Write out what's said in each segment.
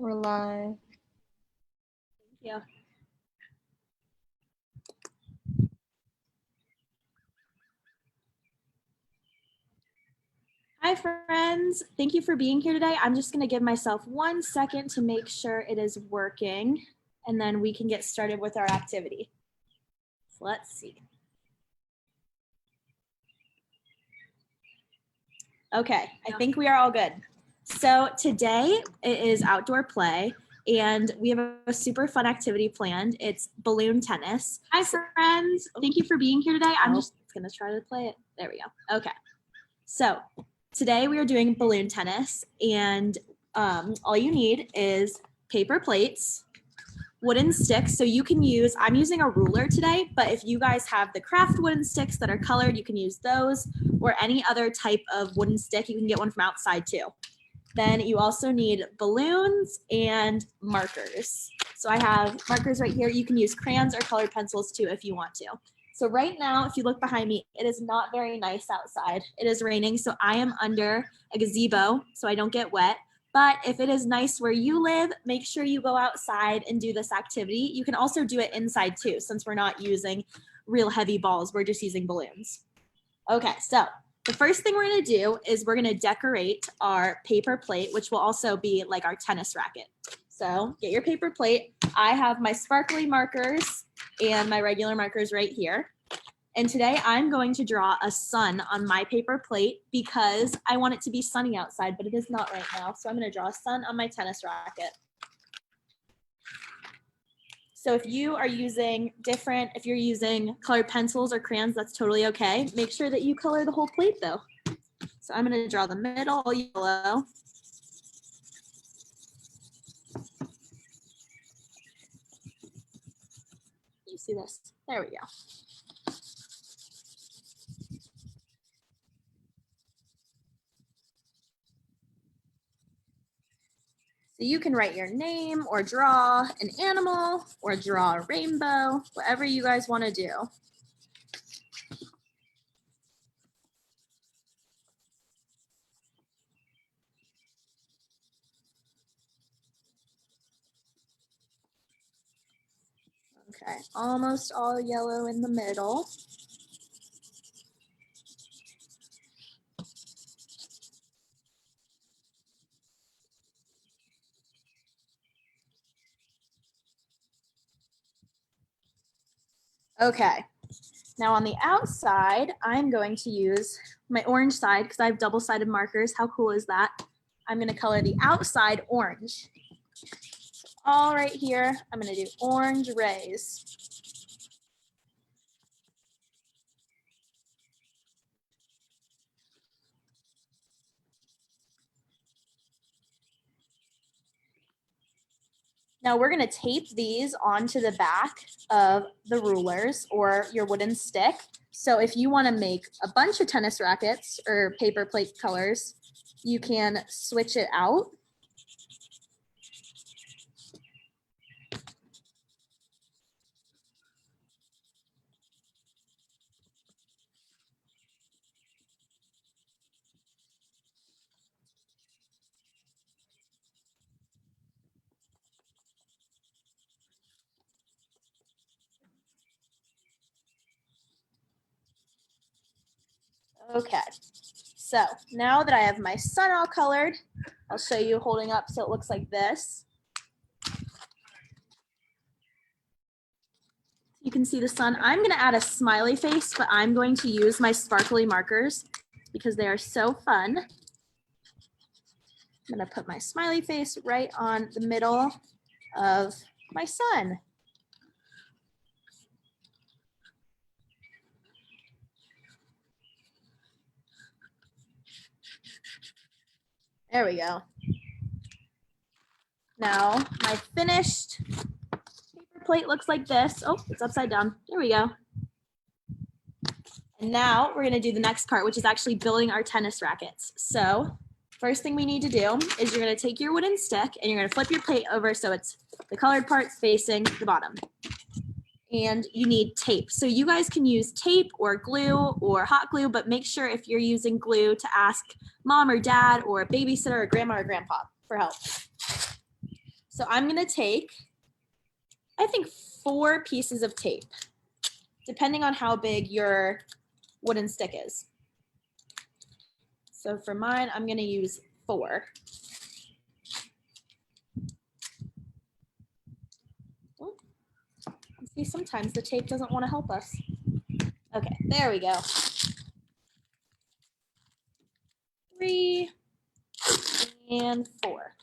We're live. Thank you. Hi, friends. Thank you for being here today. I'm just going to give myself 1 second to make sure it is working, and then we can get started with our activity. So let's see. Okay, I think we are all good. So today it is outdoor play, and we have a super fun activity planned. It's balloon tennis. Hi, friends. Thank you for being here today. I'm just going to try to play it. There we go. Okay. So today we are doing balloon tennis, and all you need is paper plates, wooden sticks. So you can use, I'm using a ruler today, but if you guys have the craft wooden sticks that are colored, you can use those, or any other type of wooden stick. You can get one from outside too. Then you also need balloons and markers. So I have markers right here. You can use crayons or colored pencils too if you want to. So right now, if you look behind me, it is not very nice outside. It is raining, so I am under a gazebo so I don't get wet. But if it is nice where you live, make sure you go outside and do this activity. You can also do it inside too, since we're not using real heavy balls. We're just using balloons. Okay, so the first thing we're gonna do is we're gonna decorate our paper plate, which will also be like our tennis racket. So get your paper plate. I have my sparkly markers and my regular markers right here. And today I'm going to draw a sun on my paper plate because I want it to be sunny outside, but it is not right now. So I'm gonna draw a sun on my tennis racket. So if you are using if you're using colored pencils or crayons, that's totally okay. Make sure that you color the whole plate though. So I'm gonna draw the middle yellow. You see this? There we go. So you can write your name or draw an animal or draw a rainbow, whatever you guys want to do. Okay, almost all yellow in the middle. Okay, now on the outside, I'm going to use my orange side because I have double-sided markers. How cool is that? I'm gonna color the outside orange. All right here, I'm gonna do orange rays. Now we're gonna tape these onto the back of the rulers or your wooden stick. So if you wanna make a bunch of tennis rackets or paper plate colors, you can switch it out. Okay, so now that I have my sun all colored, I'll show you holding up so it looks like this. You can see the sun. I'm gonna add a smiley face, but I'm going to use my sparkly markers because they are so fun. I'm gonna put my smiley face right on the middle of my sun. There we go. Now my finished paper plate looks like this. Oh, it's upside down. There we go. And now we're gonna do the next part, which is actually building our tennis rackets. So first thing we need to do is you're gonna take your wooden stick and you're gonna flip your plate over so it's the colored parts facing the bottom. And you need tape. So you guys can use tape or glue or hot glue, but make sure if you're using glue to ask mom or dad or a babysitter or grandma or grandpa for help. So I'm gonna take, I think 4 pieces of tape, depending on how big your wooden stick is. So for mine, I'm gonna use 4. See, sometimes the tape doesn't want to help us. Okay, there we go. 3 and 4.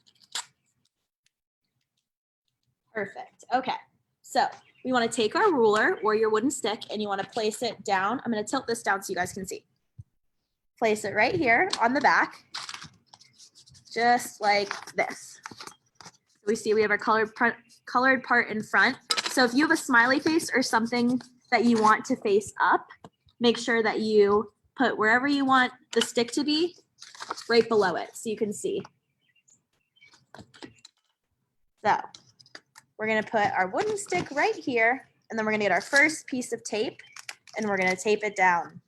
Perfect. Okay, so we want to take our ruler or your wooden stick and you want to place it down. I'm going to tilt this down so you guys can see. Place it right here on the back, just like this. We see we have our colored part in front. So if you have a smiley face or something that you want to face up, make sure that you put wherever you want the stick to be right below it so you can see. So we're gonna put our wooden stick right here, and then we're gonna get our first piece of tape and we're gonna tape it down.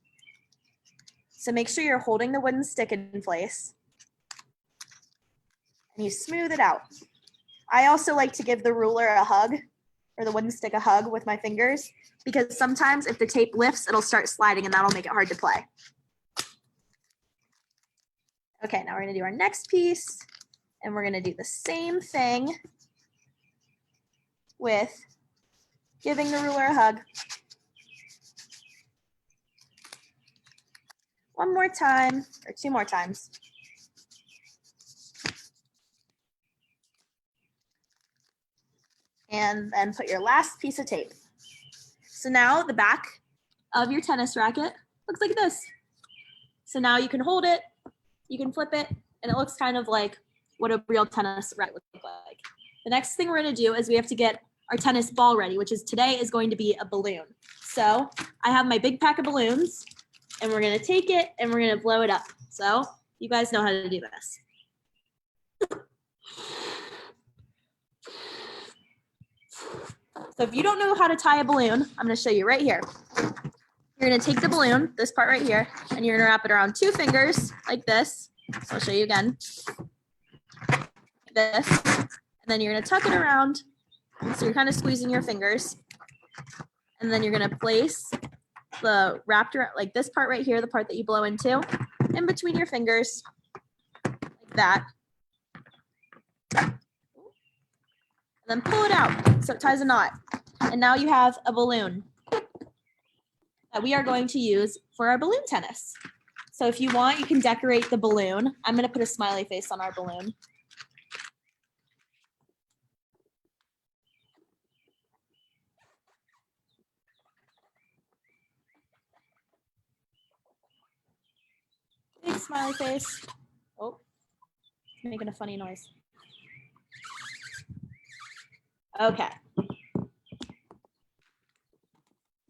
So make sure you're holding the wooden stick in place and you smooth it out. I also like to give the ruler a hug or the wooden stick a hug with my fingers because sometimes if the tape lifts, it'll start sliding and that'll make it hard to play. Okay, now we're gonna do our next piece and we're gonna do the same thing with giving the ruler a hug. One more time, or 2 more times. And then put your last piece of tape. So now the back of your tennis racket looks like this. So now you can hold it, you can flip it, and it looks kind of like what a real tennis racket would look like. The next thing we're gonna do is we have to get our tennis ball ready, which is today is going to be a balloon. So I have my big pack of balloons and we're gonna take it and we're gonna blow it up. So you guys know how to do this. So if you don't know how to tie a balloon, I'm gonna show you right here. You're gonna take the balloon, this part right here, and you're gonna wrap it around 2 fingers like this. So I'll show you again. Like this, and then you're gonna tuck it around. So you're kind of squeezing your fingers. And then you're gonna place the wrapped around, like this part right here, the part that you blow into, in between your fingers, like that. And then pull it out so it ties a knot. And now you have a balloon that we are going to use for our balloon tennis. So if you want, you can decorate the balloon. I'm gonna put a smiley face on our balloon. Big smiley face. Oh, it's making a funny noise. Okay.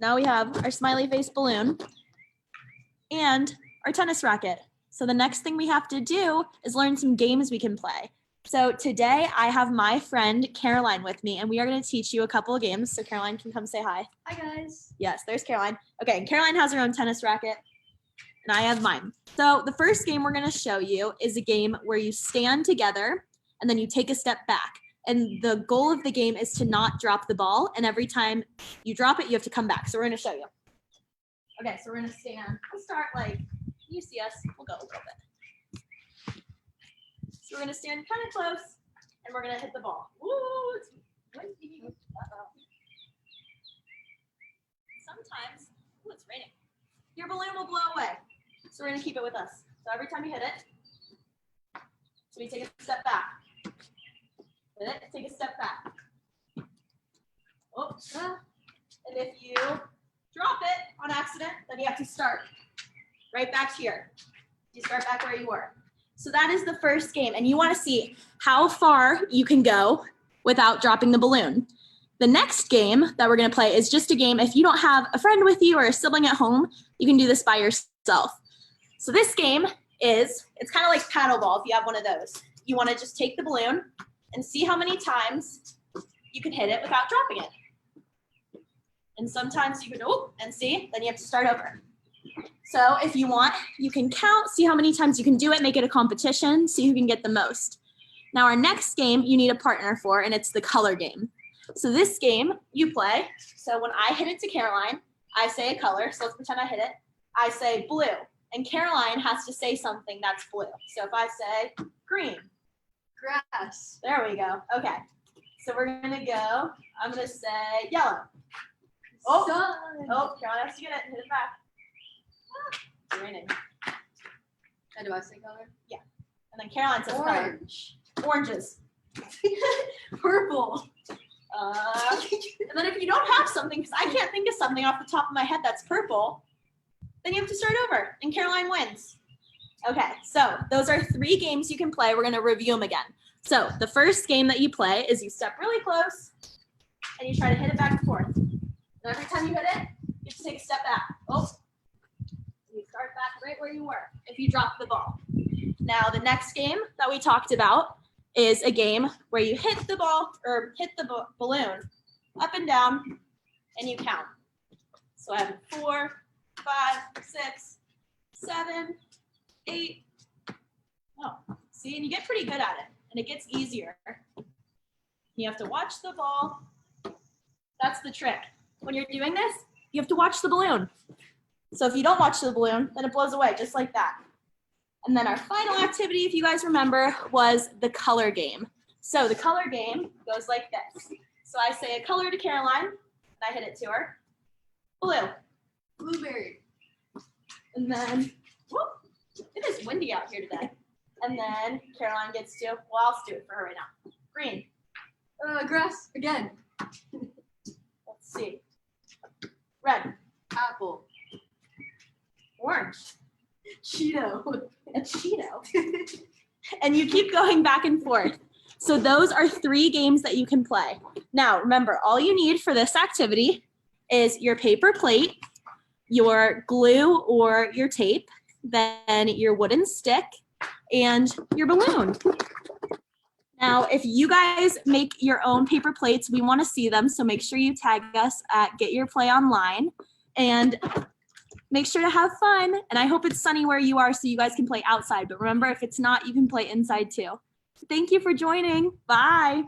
Now we have our smiley face balloon and our tennis racket. So the next thing we have to do is learn some games we can play. So today I have my friend Caroline with me and we are going to teach you a couple of games. So Caroline can come say hi. Hi guys. Yes, there's Caroline. Okay, and Caroline has her own tennis racket and I have mine. So the first game we're going to show you is a game where you stand together and then you take a step back. And the goal of the game is to not drop the ball. And every time you drop it, you have to come back. So we're going to show you. Okay, so we're going to stand. We'll start like, you see us. We'll go a little bit. So we're going to stand kind of close and we're going to hit the ball. Woo! Sometimes, ooh, it's raining. Your balloon will blow away. So we're going to keep it with us. So every time you hit it, so we take a step back. Hit it, take a step back. Oops. And if you drop it on accident, then you have to start right back here. You start back where you were. So that is the first game. And you want to see how far you can go without dropping the balloon. The next game that we're going to play is just a game. If you don't have a friend with you or a sibling at home, you can do this by yourself. So this game is, it's kind of like paddle ball if you have one of those. You want to just take the balloon and see how many times you can hit it without dropping it. And sometimes you can, oh, and see, then you have to start over. So if you want, you can count, see how many times you can do it, make it a competition, see who can get the most. Now our next game you need a partner for, and it's the color game. So this game you play. So when I hit it to Caroline, I say a color. So let's pretend I hit it. I say blue, and Caroline has to say something that's blue. So if I say green. Grass. There we go. Okay. So we're gonna go. I'm gonna say yellow. Oh, oh, Caroline has to get it. Hit it back. It's raining. And do I say color? Yeah. And then Caroline says color. Orange. Oranges. Purple. And then if you don't have something, because I can't think of something off the top of my head that's purple, then you have to start over, and Caroline wins. Okay, so those are 3 games you can play. We're gonna review them again. So the first game that you play is you step really close, and you try to hit it back and forth. And every time you hit it, you have to take a step back. Oh, you start back right where you were if you drop the ball. Now the next game that we talked about is a game where you hit the ball or hit the balloon up and down, and you count. So I have 4, 5, 6, 7, 8. Oh, see, and you get pretty good at it, and it gets easier. You have to watch the ball. That's the trick. When you're doing this, you have to watch the balloon. So if you don't watch the balloon, then it blows away just like that. And then our final activity, if you guys remember, was the color game. So the color game goes like this. So I say a color to Caroline, and I hit it to her. Blue. Blueberry. And then, whoop, it is windy out here today. And then Caroline gets to, well, I'll do it for her right now. Green. Grass again. Let's see. Red. Apple. Orange. Cheeto. A Cheeto. And you keep going back and forth. So those are 3 games that you can play. Now, remember, all you need for this activity is your paper plate, your glue or your tape, then your wooden stick, and your balloon. Now, if you guys make your own paper plates, we want to see them, so make sure you tag us at Get Your Play Online, and make sure to have fun. And I hope it's sunny where you are so you guys can play outside, but remember, if it's not, you can play inside too. Thank you for joining. Bye.